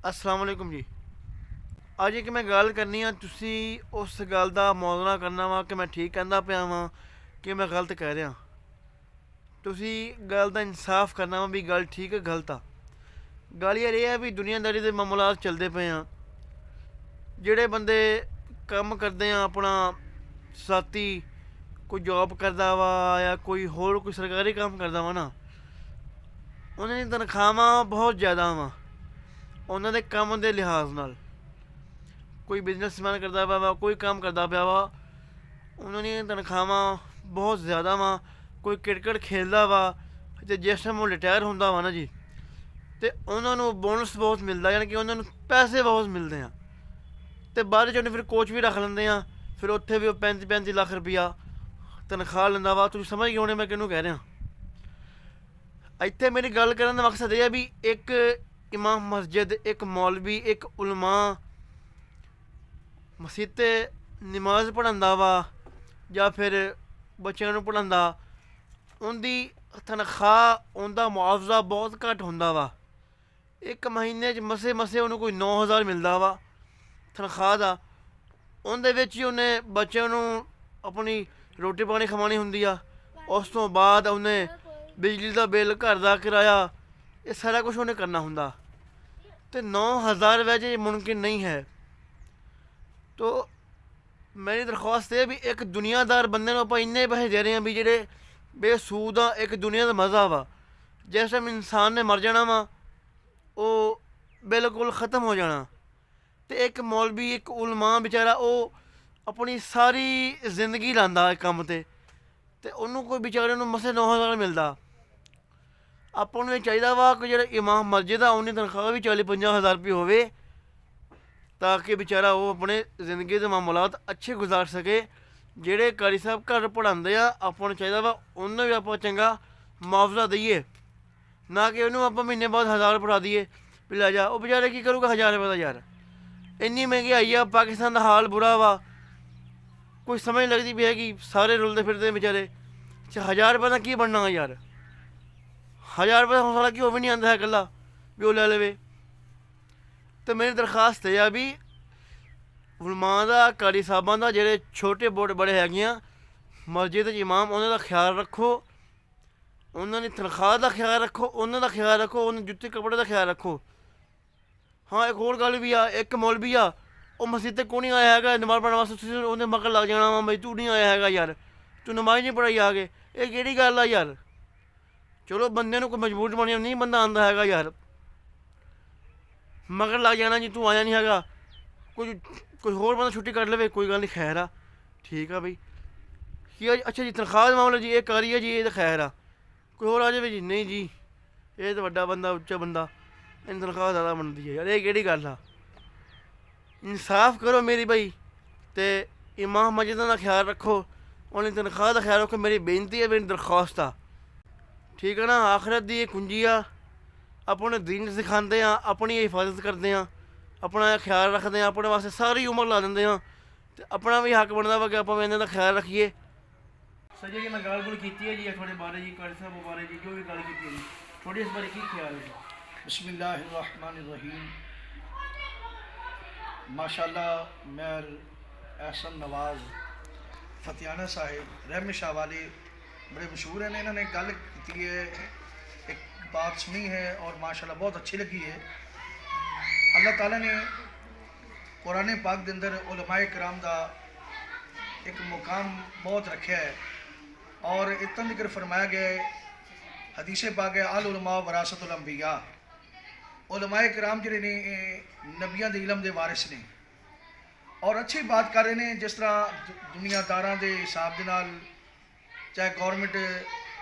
अस्सलाम वालेकुम जी। ਅੱਜ ਇੱਕ ਮੈਂ ਗੱਲ ਕਰਨੀ ਆ, ਤੁਸੀਂ ਉਸ ਗੱਲ ਦਾ ਮੌਜ਼ਨਾ ਕਰਨਾ ਵਾ ਕਿ ਮੈਂ ਠੀਕ ਕਹਿੰਦਾ ਪਿਆ ਵਾਂ ਕਿ ਮੈਂ ਗਲਤ ਕਹਿ ਰਿਹਾ। ਤੁਸੀਂ ਗੱਲ ਦਾ ਇਨਸਾਫ ਕਰਨਾ ਵਾ ਵੀ ਗੱਲ ਠੀਕ ਹੈ ਗਲਤ ਆ। ਗੱਲ ਇਹ ਆ ਵੀ ਦੁਨੀਆਦਾਰੀ ਦੇ ਮਾਮਲਾਤ ਚੱਲਦੇ ਪਏ ਆ। ਜਿਹੜੇ ਬੰਦੇ ਕੰਮ ਕਰਦੇ ਆ ਆਪਣਾ ਸਾਥੀ, ਕੋਈ ਜੌਬ ਕਰਦਾ ਵਾ ਜਾਂ ਕੋਈ ਹੋਰ ਕੋਈ ਸਰਕਾਰੀ ਕੰਮ ਕਰਦਾ ਵਾ ਨਾ, ਉਹਨਾਂ ਦੀਆਂ ਤਨਖਾਹਾਂ ਬਹੁਤ ਜ਼ਿਆਦਾ ਵਾ ਉਹਨਾਂ ਦੇ ਕੰਮ ਦੇ ਲਿਹਾਜ਼ ਨਾਲ। ਕੋਈ ਬਿਜ਼ਨਸਮੈਨ ਕਰਦਾ ਪਿਆ ਵਾ, ਕੋਈ ਕੰਮ ਕਰਦਾ ਪਿਆ ਵਾ, ਉਹਨਾਂ ਦੀਆਂ ਤਨਖਾਹਾਂ ਬਹੁਤ ਜ਼ਿਆਦਾ ਵਾ। ਕੋਈ ਕ੍ਰਿਕਟ ਖੇਡਦਾ ਵਾ ਅਤੇ ਜਿਸ ਟਾਈਮ ਉਹ ਰਿਟਾਇਰ ਹੁੰਦਾ ਵਾ ਨਾ ਜੀ, ਅਤੇ ਉਹਨਾਂ ਨੂੰ ਬੋਨਸ ਬਹੁਤ ਮਿਲਦਾ, ਯਾਨੀ ਕਿ ਉਹਨਾਂ ਨੂੰ ਪੈਸੇ ਬਹੁਤ ਮਿਲਦੇ ਆ। ਅਤੇ ਬਾਅਦ 'ਚ ਉਹਨੇ ਫਿਰ ਕੋਚ ਵੀ ਰੱਖ ਲੈਂਦੇ ਆ, ਫਿਰ ਉੱਥੇ ਵੀ ਉਹ 35-35 ਲੱਖ ਰੁਪਈਆ ਤਨਖਾਹ ਲੈਂਦਾ ਵਾ। ਤੁਸੀਂ ਸਮਝ ਗਏ ਹੋਣੇ ਮੈਂ ਕਿਹਨੂੰ ਕਹਿ ਰਿਹਾ। ਇੱਥੇ ਮੇਰੀ ਗੱਲ ਕਰਨ ਦਾ ਮਕਸਦ ਇਹ ਹੈ ਵੀ ਇੱਕ ਇਮਾਮ ਮਸਜਿਦ, ਇੱਕ ਮੌਲਵੀ, ਇੱਕ ਉਲਮਾ ਮਸਜਿਦ 'ਤੇ ਨਮਾਜ਼ ਪੜ੍ਹਾਉਂਦਾ ਵਾ ਜਾਂ ਫਿਰ ਬੱਚਿਆਂ ਨੂੰ ਪੜ੍ਹਾਉਂਦਾ, ਉਹਦੀ ਤਨਖਾਹ, ਉਹਦਾ ਮੁਆਵਜ਼ਾ ਬਹੁਤ ਘੱਟ ਹੁੰਦਾ ਵਾ। ਇੱਕ ਮਹੀਨੇ 'ਚ ਮਸੇ ਮਸੇ ਉਹਨੂੰ ਕੋਈ 9,000 ਮਿਲਦਾ ਵਾ ਤਨਖਾਹ ਦਾ। ਉਹਦੇ ਵਿੱਚ ਹੀ ਉਹਨੇ ਬੱਚਿਆਂ ਨੂੰ ਆਪਣੀ ਰੋਟੀ ਪਾਣੀ ਖਵਾਉਣੀ ਹੁੰਦੀ ਆ। ਉਸ ਤੋਂ ਬਾਅਦ ਉਹਨੇ ਬਿਜਲੀ ਦਾ ਬਿੱਲ, ਘਰ ਦਾ ਕਿਰਾਇਆ, ਇਹ ਸਾਰਾ ਕੁਛ ਉਹਨੇ ਕਰਨਾ ਹੁੰਦਾ, ਅਤੇ 9,000 ਵਿੱਚ ਇਹ ਮੁਮਕਿਨ ਨਹੀਂ ਹੈ। ਤੋ ਮੇਰੀ ਦਰਖਾਸਤ ਇਹ ਵੀ ਇੱਕ ਦੁਨੀਆਦਾਰ ਬੰਦੇ ਨੂੰ ਆਪਾਂ ਇੰਨੇ ਪੈਸੇ ਦੇ ਰਹੇ ਹਾਂ ਵੀ ਜਿਹੜੇ ਬੇਸੂਦ ਆ। ਇੱਕ ਦੁਨੀਆ ਦਾ ਮਜ਼ਾ ਵਾ। ਜਿਸ ਟਾਈਮ ਇਨਸਾਨ ਨੇ ਮਰ ਜਾਣਾ ਵਾ, ਉਹ ਬਿਲਕੁਲ ਖ਼ਤਮ ਹੋ ਜਾਣਾ। ਅਤੇ ਇੱਕ ਮੌਲਵੀ, ਇੱਕ ਉਲਮਾ ਵਿਚਾਰਾ, ਉਹ ਆਪਣੀ ਸਾਰੀ ਜ਼ਿੰਦਗੀ ਲਾਉਂਦਾ ਇੱਕ ਕੰਮ 'ਤੇ, ਅਤੇ ਉਹਨੂੰ ਕੋਈ ਵਿਚਾਰੇ ਨੂੰ ਮਸੇ 9,000 ਮਿਲਦਾ। ਆਪਾਂ ਨੂੰ ਇਹ ਚਾਹੀਦਾ ਵਾ ਕਿ ਜਿਹੜਾ ਇਮਾਮ ਮਸਜਿਦ ਆ, ਉਹਦੀ ਤਨਖਾਹ ਵੀ 40-50 ਹਜ਼ਾਰ ਰੁਪਏ ਹੋਵੇ, ਤਾਂ ਕਿ ਵਿਚਾਰਾ ਉਹ ਆਪਣੇ ਜ਼ਿੰਦਗੀ ਦੇ ਮਾਮਲਾਤ ਅੱਛੇ ਗੁਜ਼ਾਰ ਸਕੇ। ਜਿਹੜੇ ਕਾਰੀ ਸਾਹਿਬ ਘਰ ਪੜ੍ਹਾਉਂਦੇ ਆ, ਆਪਾਂ ਨੂੰ ਚਾਹੀਦਾ ਵਾ ਉਹਨਾਂ ਵੀ ਆਪਾਂ ਚੰਗਾ ਮੁਆਵਜ਼ਾ ਦਈਏ, ਨਾ ਕਿ ਉਹਨੂੰ ਆਪਾਂ ਮਹੀਨੇ ਬਾਅਦ 1,000 ਪੜਾ ਦਈਏ ਵੀ ਲੈ ਜਾ। ਉਹ ਵਿਚਾਰੇ ਕੀ ਕਰੂਗਾ 1,000 ਰੁਪਏ ਦਾ? ਯਾਰ ਇੰਨੀ ਮਹਿੰਗਾਈ ਆ, ਪਾਕਿਸਤਾਨ ਦਾ ਹਾਲ ਬੁਰਾ ਵਾ, ਕੋਈ ਸਮਝ ਲੱਗਦੀ ਵੀ ਹੈਗੀ। ਸਾਰੇ ਰੁਲਦੇ ਫਿਰਦੇ ਵਿਚਾਰੇ। 1,000 ਰੁਪਏ ਦਾ ਕੀ ਬਣਨਾ ਵਾ ਯਾਰ? 1,000 ਰੁਪਏ ਦਾ ਹੌਸਲਾ ਕੀ ਉਹ ਵੀ ਨਹੀਂ ਆਉਂਦਾ ਹੈ ਇਕੱਲਾ ਵੀ ਉਹ ਲੈ ਲਵੇ। ਅਤੇ ਮੇਰੀ ਦਰਖਾਸਤ ਇਹ ਆ ਵੀ ਉਲਮਾ ਦਾ, ਕਾਰੀ ਸਾਹਿਬਾਂ ਦਾ, ਜਿਹੜੇ ਛੋਟੇ ਬੋਟ ਬੜੇ ਹੈਗੀਆਂ ਮਸਜਿਦ 'ਚ ਇਮਾਮ, ਉਹਨਾਂ ਦਾ ਖਿਆਲ ਰੱਖੋ, ਉਹਨਾਂ ਦੀ ਤਨਖਾਹ ਦਾ ਖਿਆਲ ਰੱਖੋ, ਉਹਨਾਂ ਦਾ ਖਿਆਲ ਰੱਖੋ, ਉਹਨਾਂ ਜੁੱਤੇ ਕੱਪੜੇ ਦਾ ਖਿਆਲ ਰੱਖੋ। ਹਾਂ, ਇੱਕ ਹੋਰ ਗੱਲ ਵੀ ਆ, ਇੱਕ ਮੌਲਵੀ ਆ, ਉਹ ਮਸਜਿਦ 'ਤੇ ਕੋਈ ਨਹੀਂ ਆਇਆ ਹੈਗਾ ਨਮਾਜ਼ ਪੜ੍ਹਨ ਵਾਸਤੇ, ਤੁਸੀਂ ਉਹਦੇ ਮਗਰ ਲੱਗ ਜਾਣਾ ਵਾ ਬਈ ਤੂੰ ਨਹੀਂ ਆਇਆ ਹੈਗਾ ਯਾਰ, ਤੂੰ ਨਮਾਜ਼ ਨਹੀਂ ਪੜ੍ਹਾਈ ਆ ਕੇ। ਇਹ ਕਿਹੜੀ ਗੱਲ ਆ ਯਾਰ? ਚਲੋ ਬੰਦੇ ਨੂੰ ਕੋਈ ਮਜਬੂਰ ਬਣਿਆ ਨਹੀਂ ਬੰਦਾ ਆਉਂਦਾ ਹੈਗਾ ਯਾਰ, ਮਗਰ ਲੱਗ ਜਾਣਾ ਜੀ ਤੂੰ ਆਇਆ ਨਹੀਂ ਹੈਗਾ। ਕੋਈ ਹੋਰ ਬੰਦਾ ਛੁੱਟੀ ਕਰ ਲਵੇ, ਕੋਈ ਗੱਲ ਨਹੀਂ, ਖੈਰ ਆ, ਠੀਕ ਆ ਬਈ। ਕੀ ਆ ਜੀ? ਅੱਛਾ ਜੀ, ਤਨਖਾਹ ਦਾ ਮਾਮਲਾ ਜੀ, ਇਹ ਕਾਰੀ ਆ ਜੀ, ਇਹ ਤਾਂ ਖੈਰ ਆ। ਕੋਈ ਹੋਰ ਆ ਜਾਵੇ ਜੀ, ਨਹੀਂ ਜੀ ਇਹ ਤਾਂ ਵੱਡਾ ਬੰਦਾ, ਉੱਚਾ ਬੰਦਾ, ਇਹਨੂੰ ਤਨਖਾਹ ਜ਼ਿਆਦਾ ਬਣਦੀ ਹੈ ਯਾਰ। ਇਹ ਕਿਹੜੀ ਗੱਲ ਆ? ਇਨਸਾਫ ਕਰੋ ਮੇਰੀ ਬਈ, ਅਤੇ ਇਮਾਮ ਮਸਜਿਦਾਂ ਦਾ ਖਿਆਲ ਰੱਖੋ, ਉਹਦੀ ਤਨਖਾਹ ਦਾ ਖਿਆਲ ਰੱਖੋ। ਮੇਰੀ ਬੇਨਤੀ ਹੈ, ਮੇਰੀ ਦਰਖਾਸਤ ਆ, ਠੀਕ ਹੈ ਨਾ। ਆਖਰਤ ਦੀ ਇਹ ਕੁੰਜੀ ਆ। ਆਪਣੇ ਦੀਨ ਸਿਖਾਉਂਦੇ ਆ, ਆਪਣੀ ਹਿਫਾਜ਼ਤ ਕਰਦੇ ਆ, ਆਪਣਾ ਖਿਆਲ ਰੱਖਦੇ ਆ, ਆਪਣੇ ਵਾਸਤੇ ਸਾਰੀ ਉਮਰ ਲਾ ਦਿੰਦੇ ਆ, ਅਤੇ ਆਪਣਾ ਵੀ ਹੱਕ ਬਣਦਾ ਵਾ ਕਿ ਆਪਾਂ ਵੀ ਇਹਨਾਂ ਦਾ ਖਿਆਲ ਰੱਖੀਏ। ਸਰ ਜੀ, ਮੈਂ ਗੱਲ ਕੀਤੀ ਹੈ ਜੀ ਤੁਹਾਡੇ ਬਾਰੇ ਜੀ, ਕਾਰੀ ਸਾਹਿਬ ਬਾਰੇ ਜੀ, ਜੋ ਵੀ ਗੱਲ ਕੀਤੀ ਹੈ ਜੀ, ਤੁਹਾਡੇ ਇਸ ਬਾਰੇ ਕੀ ਖਿਆਲ ਹੈ ਜੀ? बिस्मिल्लाहिर्रहमानिर्रहीम। माशाल्लाह मेर एहसन नवाज फतियाना साहिब रहम शाह वाले बड़े मशहूर हैं। इन्होंने गल की है, एक बात सुनी है और माशाल्लाह बहुत अच्छी लगी है। अल्लाह ताला ने कुरान पाक के अंदर उलमाए कराम का एक मुकाम बहुत रखा है और इतना जिक्र फरमाया गया है, हदीस पाक है, अल उलमा वरासतुल अंबिया। उलमाए कराम जिहड़े ने नबियां दे इलम दे वारिस ने और अच्छी बात कर रहे हैं। जिस तरह दुनियादारां दे हिसाब दे नाल, चाहे गौरमेंट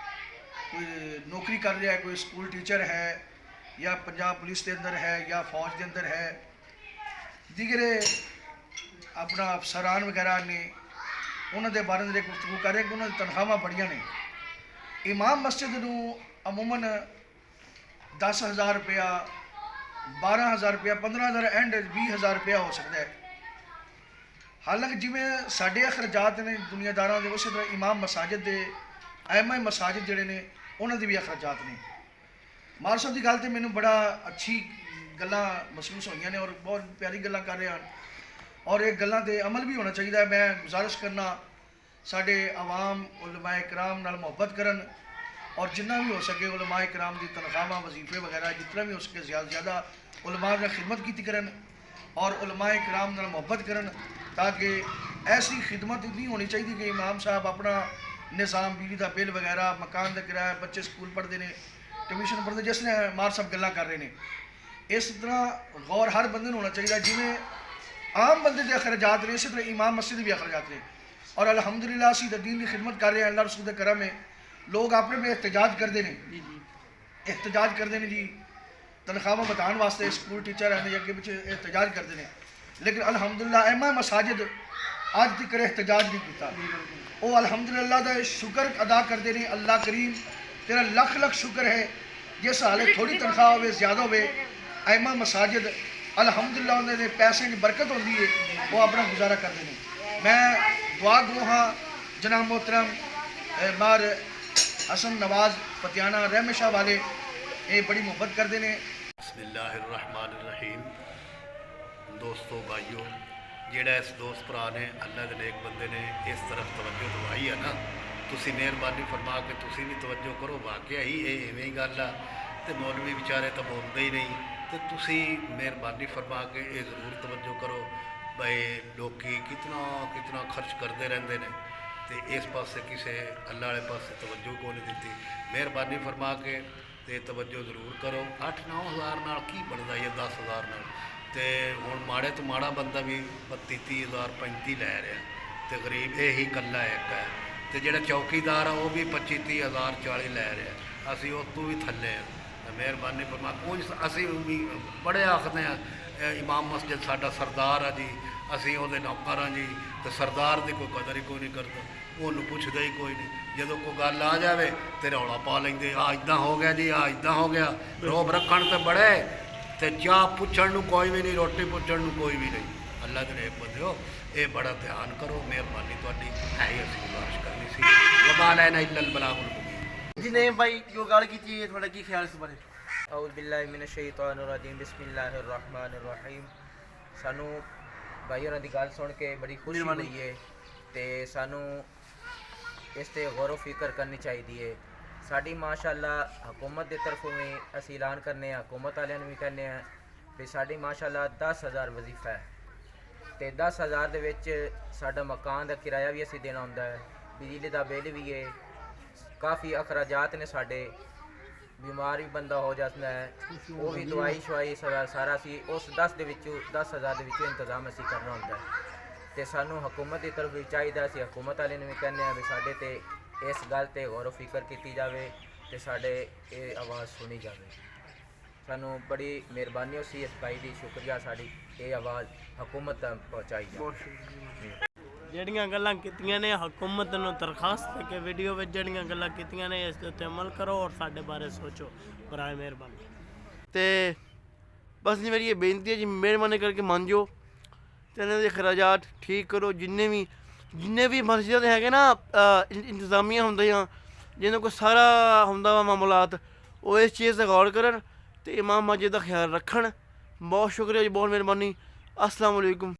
कोई नौकरी कर रहा है, कोई स्कूल टीचर है या पंजाब पुलिस के अंदर है या फौज के अंदर है, दीगरे अपना अफसरान वगैरह ने, उन्होंने बारे में गुफ्तगू कर रहे हैं कि उन्होंने तनख्वाहां बड़ियां ने। इमाम मस्जिद नूं अमूमन 10,000 रुपया, 12,000 रुपया, 15,000, एंड 20,000 रुपया हो सकता है। हालांकि जिमें साढ़े अखराजात ने दुनियादारों के, उस तरह इमाम मसाजिद के, आइमा मसाजिद जोड़े ने, उन्होंने भी अखराजात ने। मार साहब की गल तो मैनू बड़ा अच्छी ਗੱਲਾਂ ਮਹਿਸੂਸ ਹੋਈਆਂ ਨੇ ਔਰ ਬਹੁਤ ਪਿਆਰੀ ਗੱਲਾਂ ਕਰ ਰਹੇ ਹਨ ਔਰ ਇਹ ਗੱਲਾਂ ਤੇ ਅਮਲ ਵੀ ਹੋਣਾ ਚਾਹੀਦਾ ਹੈ। ਮੈਂ ਗੁਜ਼ਾਰਿਸ਼ ਕਰਨਾ ਸਾਡੇ ਆਵਾਮ ਉਲਮਾਏ ਇਕਰਾਮ ਨਾਲ ਮੁਹੱਬਤ ਕਰਨ और जितना भी हो सके उलमा इकराम की तनख्वाह वजीफे वगैरह जितना भी हो सके ज़्यादा से ज़्यादा उलमा की खिदमत की करन और उलमा इकराम नाल मुहब्बत करन ताकि ऐसी खिदमत इतनी होनी चाहिए कि इमाम साहब अपना निज़ाम बिजली का बिल वगैरह मकान का किराया बच्चे स्कूल पढ़ते हैं ट्यूशन पढ़ते जिसने मार साहब गल्लां कर रहे हैं इस तरह गौर हर बंदे होना चाहिए जिमें आम बंदे के अखराजात ने इसी तरह इमाम मस्जिद भी अखराजात ने और अलहमदुलिल्लाह असी दीन की खिदमत कर रहे हैं। अल्लाह रसूल दे करम है लोग अपने में एहतजाज करते हैं एहतजाज करते हैं जी तनख्वाह बताने वास्ते स्कूल टीचर हैं अगे पिछे एहतजाज करते हैं लेकिन अल्हम्दुलिल्लाह एमा मसाजिद अज तक एहतजाज नहीं किया वो अल्हम्दुलिल्लाह का शुक्र अदा करते हैं। अल्लाह करीम तेरा लख लख शुक्र है जिस हाले थोड़ी तनख्वाह हो ज़्यादा हो एमा मसाजिद अल्हम्दुलिल्लाह उन्होंने पैसे की बरकत होती है वो अपना गुजारा करते हैं। मैं दुआ गो हाँ जनाब मोहतरम मार हसन नवाज फतियाना रहम शाह वाले ये बड़ी मुहब्बत करते हैं। बिस्मिल्लाहिर्रहमानिर्रहीम। दोस्तों भाइयों ਜਿਹੜਾ ਇਸ ਦੋਸਤ ਭਰਾ ਨੇ ਅੱਲਾ ਦੇ ਨੇਕ ਬੰਦੇ ਨੇ ਇਸ ਤਰਫ ਤਵੱਜੋ ਦਵਾਈ ਹੈ ਨਾ ਤੁਸੀਂ ਮਿਹਰਬਾਨੀ ਫਰਮਾ ਕੇ ਤੁਸੀਂ ਵੀ ਤਵੱਜੋ ਕਰੋ। ਵਾਕਿਆ ਹੀ ਇਹ ਐਵੇਂ ਹੀ ਗੱਲ ਆ ਤੇ ਮੌਲਵੀ ਵਿਚਾਰੇ ਤਾਂ ਬੋਲਦੇ ਹੀ ਨਹੀਂ ਤੇ ਤੁਸੀਂ ਮਿਹਰਬਾਨੀ ਫਰਮਾ ਕੇ ਇਹ ਜ਼ਰੂਰ ਤਵੱਜੋ ਕਰੋ ਬਈ ਲੋਕੀ ਕਿਤਨਾ ਖਰਚ ਕਰਦੇ ਰਹਿੰਦੇ ਨੇ ਤੇ ਇਸ ਪਾਸੇ ਕਿਸੇ ਅੱਲਾ ਵਾਲੇ ਪਾਸੇ ਤਵੱਜੋ ਕੋਈ ਨਹੀਂ ਦਿੱਤੀ। ਮਿਹਰਬਾਨੀ ਫਰਮਾ ਕੇ ਤੇ ਤਵੱਜੋ ਜ਼ਰੂਰ ਕਰੋ। 8-9 ਹਜ਼ਾਰ ਨਾਲ ਕੀ ਬਣਦਾ ਇਹ 10 ਹਜ਼ਾਰ ਨਾਲ ਤੇ ਹੁਣ ਮਾੜੇ ਤੋਂ ਮਾੜਾ ਬੰਦਾ ਵੀ 32-30 ਹਜ਼ਾਰ 35 ਲੈ ਰਿਹਾ ਤੇ ਗਰੀਬ ਇਹੀ ਇਕੱਲਾ ਇੱਕ ਹੈ ਤੇ ਜਿਹੜਾ ਚੌਕੀਦਾਰ ਆ ਉਹ ਵੀ 25-30 ਹਜ਼ਾਰ 40 ਲੈ ਰਿਹਾ ਅਸੀਂ ਉਸ ਤੋਂ ਵੀ ਥੱਲੇ ਆ। ਮਿਹਰਬਾਨੀ ਫਰਮਾ ਕੁਝ ਅਸੀਂ ਵੀ ਬੜੇ ਆਖਦੇ ਆ ਇਮਾਮ ਮਸਜਿਦ ਸਾਡਾ ਸਰਦਾਰ ਆ ਜੀ ਅਸੀਂ ਉਹਦੇ ਨੌਕਰ ਆ ਜੀ ਤੇ ਸਰਦਾਰ ਦੀ ਕੋਈ ਕਦਰ ਹੀ ਕੋਈ ਨਹੀਂ ਕਰਦਾ ਉਹਨੂੰ ਪੁੱਛਦਾ ਹੀ ਕੋਈ ਨਹੀਂ। ਜਦੋਂ ਕੋਈ ਗੱਲ ਆ ਜਾਵੇ ਤੇ ਰੌਲਾ ਪਾ ਲੈਂਦੇ ਆ ਇੱਦਾਂ ਹੋ ਗਿਆ ਜੀ ਆ ਇੱਦਾਂ ਹੋ ਗਿਆ। ਰੋਬ ਰੱਖਣ ਤੇ ਬੜੇ ਤੇ ਚਾਹ ਪੁੱਛਣ ਨੂੰ ਕੋਈ ਵੀ ਨਹੀਂ ਰੋਟੀ ਪੁੱਛਣ ਨੂੰ ਕੋਈ ਵੀ ਨਹੀਂ। ਅੱਲਾ ਦੇ ਨੇਕ ਬੰਦਿਓ ਇਹ ਬੜਾ ਧਿਆਨ ਕਰੋ ਮਿਹਰਬਾਨੀ ਤੁਹਾਡੀ ਹੈ ਹੀ ਅਸੀਂ ਗੁਜ਼ਾਰਿਸ਼ ਕਰਨੀ ਸੀ। ਵਮਾ ਲੈਨਾ ਇल्लल बलागुल मुबीन। जी नहीं भाई जो गल की थोड़ा की ख्याल इस बारे औज़ बिल्लाहि मिनश शैतानिर रजीम बिस्मिल्लाहिर रहमानिर रहीम। सानू भाई होरां दी गल सुन के बड़ी खुशी हुई है ते सानू इस ते गौर व फिक्र करनी चाहिए है। साडी माशाअल्लाह हुकूमत की तरफों में असी ऐलान करने हुकूमत वालियां नूं भी कहने भी साडी माशाअल्लाह 10,000 वजीफा है ते 10,000 दे विच साडा मकान का किराया भी असी देना हुंदा है बिजली का बिल भी है काफ़ी अखराजात ने साडे बीमार भी बंदा हो जाता है वो भी दवाई शवाई सारा असी उस 10,000 के इंतजाम असी करना होंदा है तो सानू हुकूमत की तरफ भी चाहिए असी हुकूमत वाले भी कहने भी साडे ते इस गल ते गौर फिक्र की जाए तो साडे ये आवाज़ सुनी जाए। सानू बड़ी मेहरबानी उसी इस भाई की शुक्रिया साड़ी ये आवाज़ हुकूमत तक पहुँचाई जाए। ਜਿਹੜੀਆਂ ਗੱਲਾਂ ਕੀਤੀਆਂ ਨੇ ਹਕੂਮਤ ਨੂੰ ਦਰਖਾਸਤ ਹੈ ਕਿ ਵੀਡੀਓ ਵਿੱਚ ਜਿਹੜੀਆਂ ਗੱਲਾਂ ਕੀਤੀਆਂ ਨੇ ਇਸ ਦੇ ਉੱਤੇ ਅਮਲ ਕਰੋ ਔਰ ਸਾਡੇ ਬਾਰੇ ਸੋਚੋ ਬਰਾਏ ਮਿਹਰਬਾਨੀ। ਤੇ ਬਸ ਜੀ ਮੇਰੀ ਇਹ ਬੇਨਤੀ ਹੈ ਜੀ ਮਿਹਰਬਾਨੀ ਕਰਕੇ ਮੰਨ ਜਾਓ ਤੇ ਇਹਨਾਂ ਦੇ ਖਰਾਜਾਤ ਠੀਕ ਕਰੋ। ਜਿੰਨੇ ਵੀ ਮਸਜਿਦ ਹੈਗੇ ਨਾ ਇੰਤਜ਼ਾਮੀਆਂ ਹੁੰਦੀਆਂ ਜਿਹਨਾਂ ਕੋਲ ਸਾਰਾ ਹੁੰਦਾ ਵਾ ਮਾਮਲਾਤ ਉਹ ਇਸ ਚੀਜ਼ 'ਤੇ ਗੌਰ ਕਰਨ ਤੇ ਇਮਾਮ ਮਸਜਿਦ ਦਾ ਖਿਆਲ ਰੱਖਣ। ਬਹੁਤ ਸ਼ੁਕਰੀਆ ਜੀ ਬਹੁਤ ਮਿਹਰਬਾਨੀ। अस्सलाम वालेकुम।